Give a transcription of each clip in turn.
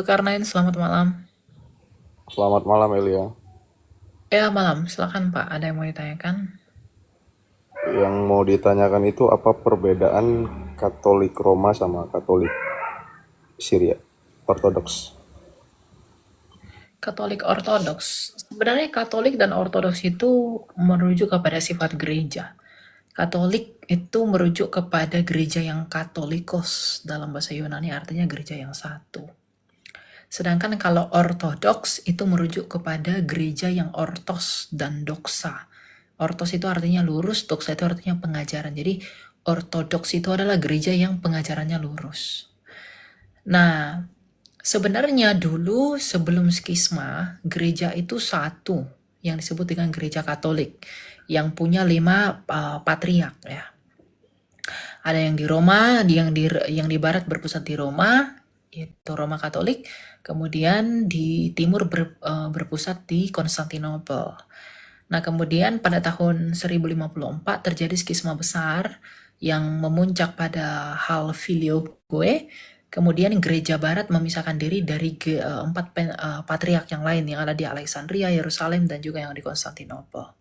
Karnain, selamat malam. Selamat malam Elia. Ya, malam. Silakan Pak, ada yang mau ditanyakan? Yang mau ditanyakan itu apa perbedaan Katolik Roma sama Katolik Syria Ortodoks? Katolik Ortodoks. Sebenarnya Katolik dan Ortodoks itu merujuk kepada sifat gereja. Katolik itu merujuk kepada gereja yang katolikos dalam bahasa Yunani, artinya gereja yang satu. Sedangkan kalau ortodoks itu merujuk kepada gereja yang ortos dan doxa. Ortos itu artinya lurus, doxa itu artinya pengajaran. Jadi ortodoks itu adalah gereja yang pengajarannya lurus. Nah, sebenarnya dulu sebelum skisma, gereja itu satu yang disebut dengan gereja Katolik yang punya 5 patriark ya. Ada yang di Roma, yang di barat berpusat di Roma, yaitu Roma Katolik. Kemudian di timur berpusat di Konstantinopel. Nah, kemudian pada tahun 1054 terjadi skisma besar yang memuncak pada hal filioque. Kemudian gereja barat memisahkan diri dari empat patriark yang lain yang ada di Alexandria, Yerusalem, dan juga yang di Konstantinopel.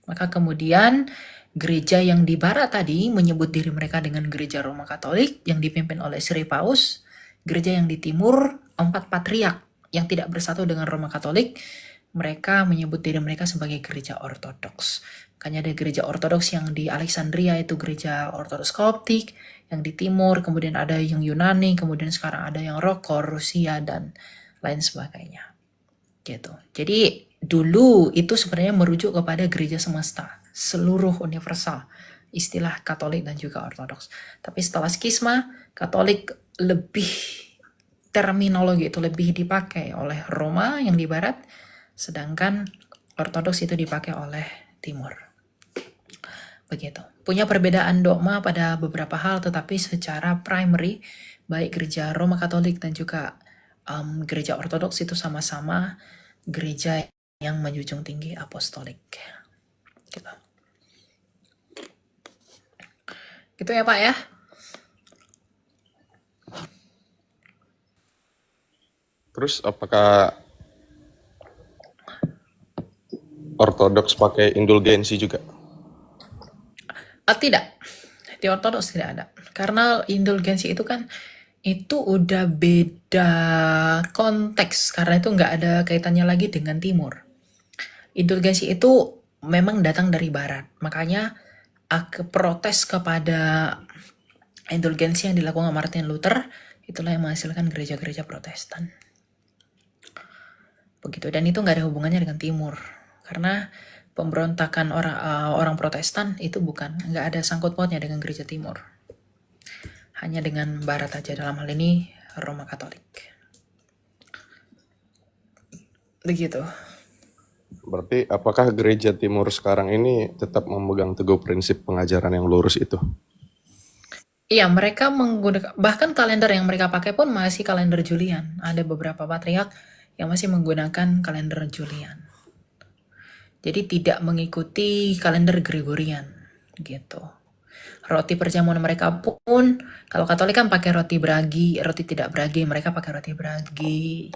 Maka kemudian gereja yang di barat tadi menyebut diri mereka dengan gereja Roma Katolik yang dipimpin oleh Sri Paus. Gereja yang di timur, 4 patriark yang tidak bersatu dengan Roma Katolik, mereka menyebut diri mereka sebagai gereja ortodoks. Makanya ada gereja ortodoks yang di Alexandria itu gereja ortodoks Koptik, yang di timur, kemudian ada yang Yunani, kemudian sekarang ada yang Rokor, Rusia, dan lain sebagainya. Gitu. Jadi dulu itu sebenarnya merujuk kepada gereja semesta, seluruh universal, istilah Katolik dan juga Ortodoks. Tapi setelah skisma, Katolik lebih terminologi itu lebih dipakai oleh Roma yang di barat, sedangkan Ortodoks itu dipakai oleh timur. Begitu. Punya perbedaan dogma pada beberapa hal, tetapi secara primary, baik gereja Roma Katolik dan juga gereja Ortodoks itu sama-sama gereja yang menjunjung tinggi apostolik. Gitu. Gitu ya Pak ya. Terus apakah Ortodoks pakai indulgensi juga? Tidak, di Ortodoks tidak ada. Karena indulgensi itu kan itu udah beda konteks karena itu nggak ada kaitannya lagi dengan timur. Indulgensi itu memang datang dari barat. Makanya aku protes kepada indulgensi yang dilakukan Martin Luther, itulah yang menghasilkan gereja-gereja Protestan. Begitu, dan itu nggak ada hubungannya dengan timur. Karena pemberontakan orang Protestan itu nggak ada sangkut pautnya dengan gereja timur. Hanya dengan barat aja, dalam hal ini Roma Katolik. Begitu. Berarti apakah gereja timur sekarang ini tetap memegang teguh prinsip pengajaran yang lurus itu? Iya, mereka menggunakan, bahkan kalender yang mereka pakai pun masih kalender Julian. Ada beberapa patriark yang masih menggunakan kalender Julian. Jadi tidak mengikuti kalender Gregorian gitu. Roti perjamuan mereka pun, kalau Katolik kan pakai roti bragi, roti tidak bragi, mereka pakai roti bragi.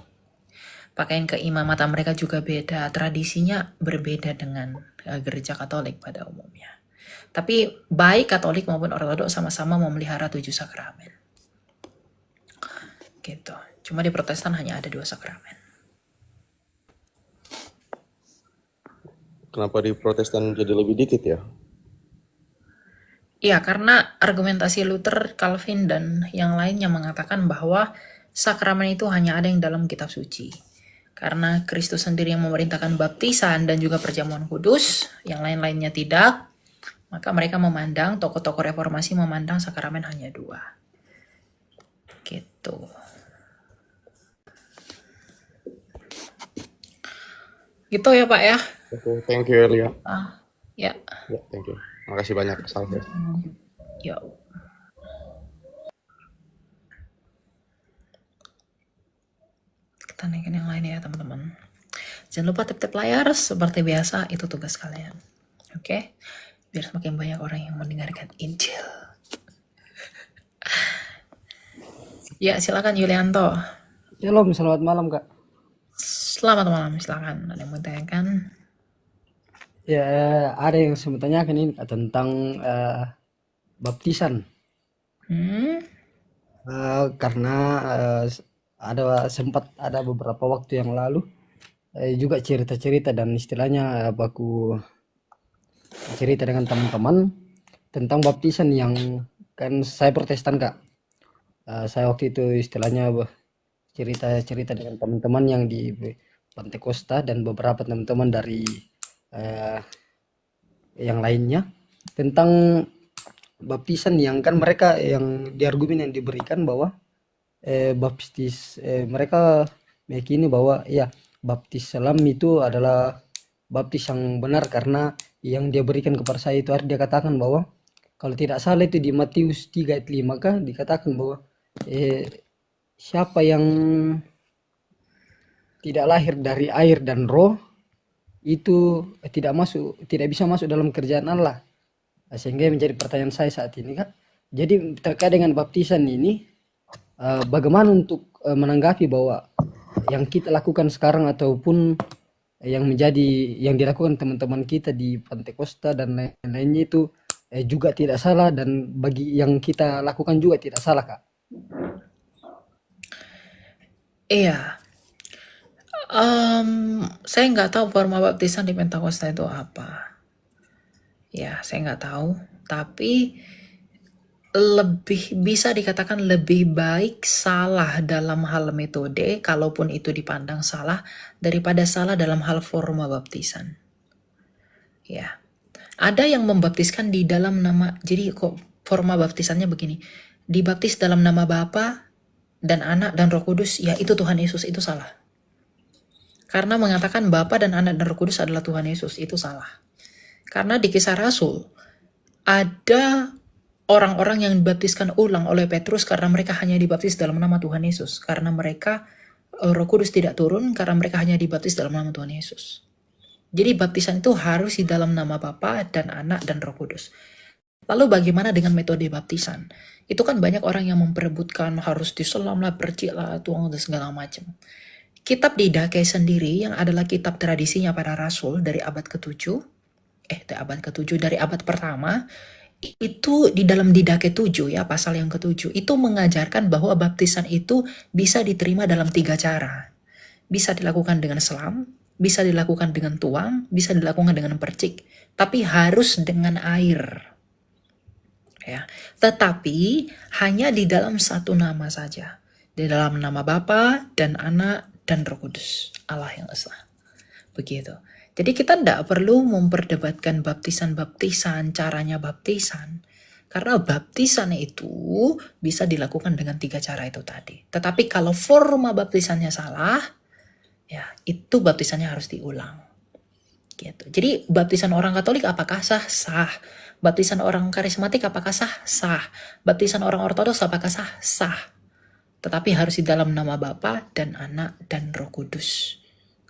Pakaian keimamatan mereka juga beda, tradisinya berbeda dengan gereja Katolik pada umumnya. Tapi baik Katolik maupun Ortodoks sama-sama memelihara 7 sakramen. Gitu. Cuma di Protestan hanya ada 2 sakramen. Kenapa di Protestan jadi lebih dikit ya? Iya, karena argumentasi Luther, Calvin, dan yang lainnya mengatakan bahwa sakramen itu hanya ada yang dalam kitab suci. Karena Kristus sendiri yang memerintahkan baptisan dan juga perjamuan kudus, yang lain-lainnya tidak, maka mereka memandang, tokoh-tokoh reformasi memandang sakramen hanya 2. Gitu. Gitu ya Pak ya. Oke, thank you Elia. Ya. Ya, thank you. Makasih banyak, Salve. Yuk. Kita naikin yang lain ya teman-teman. Jangan lupa tap-tap layar seperti biasa, itu tugas kalian. Oke? Biar semakin banyak orang yang mendengarkan Injil. Ya, silakan Yulianto. Shalom, selamat malam Kak. Selamat malam, silakan. Ada yang mau ditanyakan? Ya, ada yang saya mau tanyakan ini Kak, tentang baptisan. Hmm, Karena sempat ada beberapa waktu yang lalu juga cerita-cerita dan istilahnya aku cerita dengan teman-teman tentang baptisan yang kan saya Protestan Kak. Saya waktu itu istilahnya cerita-cerita dengan teman-teman yang di Pantai Costa dan beberapa teman-teman dari eh, yang lainnya tentang baptisan yang kan mereka yang di argumen yang diberikan bahwa mereka meyakini bahwa ya baptis Islam itu adalah baptis yang benar karena yang dia berikan kepada saya itu dia katakan bahwa kalau tidak salah itu di Matius 3 ayat 5 kah dikatakan bahwa eh, siapa yang tidak lahir dari air dan roh itu tidak bisa masuk dalam kerjaan Allah. Nah, sehingga menjadi pertanyaan saya saat ini Kak. Jadi terkait dengan baptisan ini, bagaimana untuk menanggapi bahwa yang kita lakukan sekarang ataupun yang dilakukan teman-teman kita di Pantai Costa dan lain-lainnya itu juga tidak salah dan bagi yang kita lakukan juga tidak salah Kak. iya. Saya nggak tahu forma baptisan di Pentakosta itu apa. Ya, saya nggak tahu. Tapi lebih bisa dikatakan lebih baik salah dalam hal metode, kalaupun itu dipandang salah, daripada salah dalam hal forma baptisan. Ya, ada yang membaptiskan di dalam nama, jadi kok forma baptisannya begini, dibaptis dalam nama Bapa dan Anak dan Roh Kudus, ya itu Tuhan Yesus, itu salah. Karena mengatakan Bapa dan Anak dan Roh Kudus adalah Tuhan Yesus, itu salah. Karena di Kisah Rasul, ada orang-orang yang dibaptiskan ulang oleh Petrus karena mereka hanya dibaptis dalam nama Tuhan Yesus. Karena mereka, Roh Kudus tidak turun karena mereka hanya dibaptis dalam nama Tuhan Yesus. Jadi baptisan itu harus di dalam nama Bapa dan Anak dan Roh Kudus. Lalu bagaimana dengan metode baptisan? Itu kan banyak orang yang memperebutkan harus diselam lah, percik lah, tuang dan segala macam. Kitab Didache sendiri yang adalah kitab tradisinya para rasul dari abad ke-7, dari abad pertama, itu di dalam Didache 7 ya, pasal yang ke-7, itu mengajarkan bahwa baptisan itu bisa diterima dalam 3 cara. Bisa dilakukan dengan selam, bisa dilakukan dengan tuang, bisa dilakukan dengan percik, tapi harus dengan air. Ya. Tetapi hanya di dalam satu nama saja. Di dalam nama Bapa dan Anak dan Roh Kudus, Allah yang Esa. Begitu. Jadi kita tidak perlu memperdebatkan baptisan-baptisan, caranya baptisan. Karena baptisan itu bisa dilakukan dengan 3 cara itu tadi. Tetapi kalau forma baptisannya salah, ya itu baptisannya harus diulang. Gitu. Jadi baptisan orang Katolik apakah sah? Sah. Baptisan orang karismatik apakah sah? Sah. Baptisan orang Ortodoks apakah sah? Sah. Tetapi harus di dalam nama Bapa dan Anak dan Roh Kudus,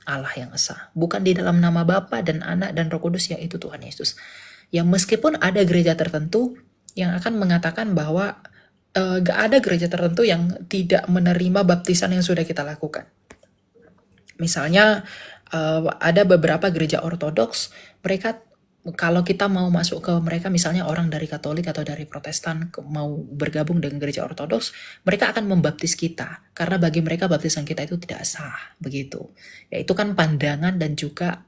Allah yang Esa. Bukan di dalam nama Bapa dan Anak dan Roh Kudus, yaitu Tuhan Yesus. Ya meskipun ada gereja tertentu yang akan mengatakan bahwa gak ada gereja tertentu yang tidak menerima baptisan yang sudah kita lakukan. Misalnya ada beberapa gereja ortodoks, mereka kalau kita mau masuk ke mereka, misalnya orang dari Katolik atau dari Protestan mau bergabung dengan gereja ortodoks, mereka akan membaptis kita karena bagi mereka baptisan kita itu tidak sah, begitu. Ya itu kan pandangan dan juga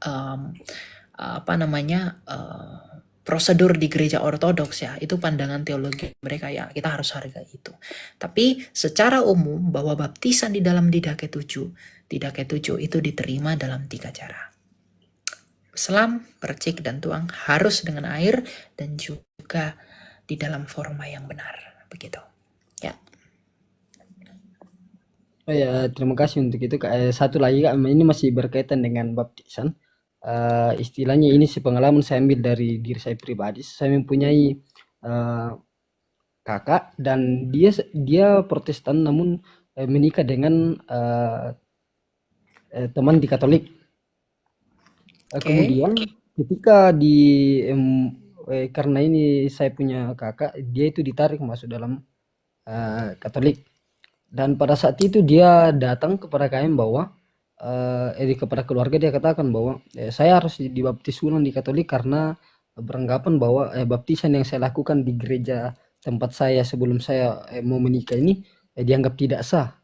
prosedur di gereja ortodoks ya, itu pandangan teologi mereka ya, kita harus hargai itu. Tapi secara umum bahwa baptisan di dalam Didache 7 itu diterima dalam 3 cara. Selam, percik, dan tuang harus dengan air dan juga di dalam forma yang benar. Begitu. Ya. Oh ya, terima kasih untuk itu Kak. Satu lagi Kak, ini masih berkaitan dengan baptisan. Istilahnya ini pengalaman saya ambil dari diri saya pribadi. Saya mempunyai kakak dan dia Protestan namun menikah dengan teman di Katolik. Oke. Kemudian ketika karena ini saya punya kakak, dia itu ditarik masuk dalam Katolik. Dan pada saat itu dia datang kepada kami bahwa kepada keluarga dia katakan bahwa saya harus dibaptis ulang di Katolik karena beranggapan bahwa baptisan yang saya lakukan di gereja tempat saya sebelum saya mau menikah ini dianggap tidak sah.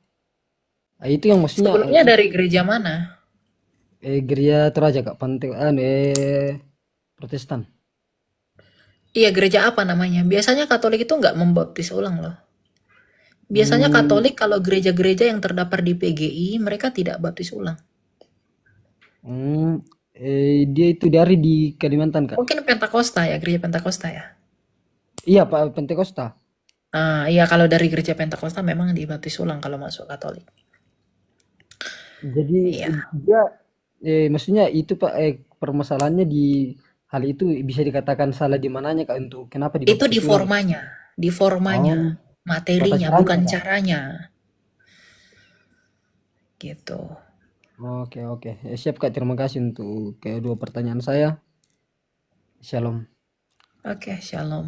Itu yang maksudnya Sebelumnya dari gereja mana? gereja Toraja Kak, Protestan. Iya, gereja apa namanya? Biasanya Katolik itu nggak membaptis ulang loh. Biasanya Hmm, Katolik kalau gereja-gereja yang terdaftar di PGI, mereka tidak baptis ulang. hmm, dia itu dari di Kalimantan Kak. Mungkin Pentakosta ya, gereja Pentakosta ya. Iya Pak, Pentakosta. Iya kalau dari gereja Pentakosta memang dibaptis ulang kalau masuk Katolik. Jadi Iya. dia maksudnya itu Pak permasalahannya di hal itu bisa dikatakan salah di mananya Kak untuk kenapa Itu dibaptis ulang? di formanya, Oh, tata materinya, caranya bukan Kak. caranya, gitu. Oke oke. Siap Kak, terima kasih untuk kedua pertanyaan saya. Shalom. Oke, shalom.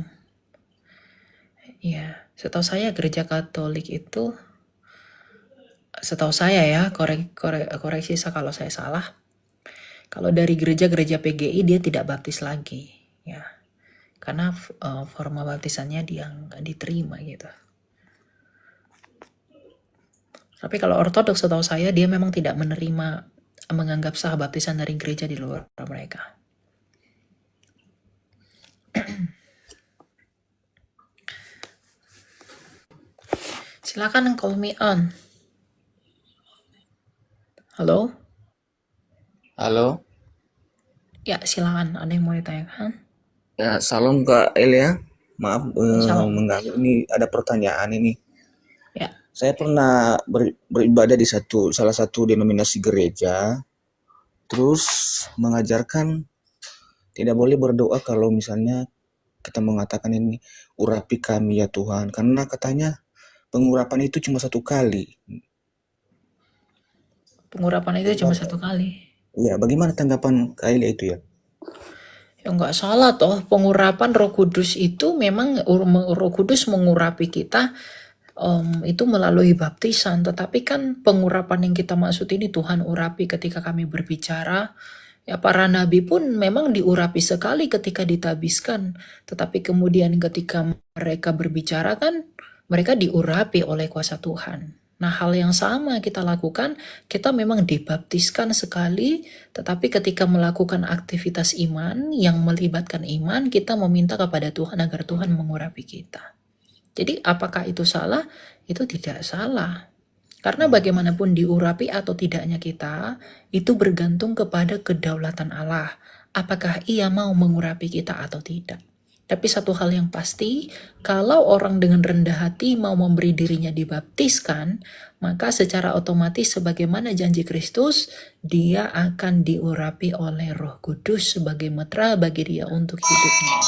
Iya, setahu saya gereja Katolik itu, setahu saya ya, koreksi saya kalau saya salah. Kalau dari gereja-gereja PGI dia tidak baptis lagi, ya, karena forma baptisannya dia nggak diterima gitu. Tapi kalau ortodoks setahu saya dia memang tidak menganggap sah baptisan dari gereja di luar mereka. Silakan call me on. Halo? Halo, Ya, silakan. Ada yang mau ditanyakan? ya salam Kak Elia. Maaf Shalom. mengganggu. Ini ada pertanyaan ini. Ya, Saya pernah beribadah di salah satu denominasi gereja, terus mengajarkan tidak boleh berdoa kalau misalnya kita mengatakan ini urapi kami ya Tuhan, karena katanya pengurapan itu cuma satu kali. pengurapan itu cuma satu kali. Ya, bagaimana tanggapan Kak Elia itu ya? Ya nggak salah toh, pengurapan Roh Kudus itu memang Roh Kudus mengurapi kita itu melalui baptisan, tetapi kan pengurapan yang kita maksud ini Tuhan urapi ketika kami berbicara. Ya para nabi pun memang diurapi sekali ketika ditabiskan, tetapi kemudian ketika mereka berbicara kan mereka diurapi oleh kuasa Tuhan. Nah hal yang sama kita lakukan, kita memang dibaptiskan sekali, tetapi ketika melakukan aktivitas iman yang melibatkan iman, kita meminta kepada Tuhan agar Tuhan mengurapi kita. Jadi apakah itu salah? Itu tidak salah. Karena bagaimanapun diurapi atau tidaknya kita, itu bergantung kepada kedaulatan Allah. Apakah ia mau mengurapi kita atau tidak. Tapi satu hal yang pasti, kalau orang dengan rendah hati mau memberi dirinya dibaptiskan, maka secara otomatis sebagaimana janji Kristus, dia akan diurapi oleh Roh Kudus sebagai metra bagi dia untuk hidupnya.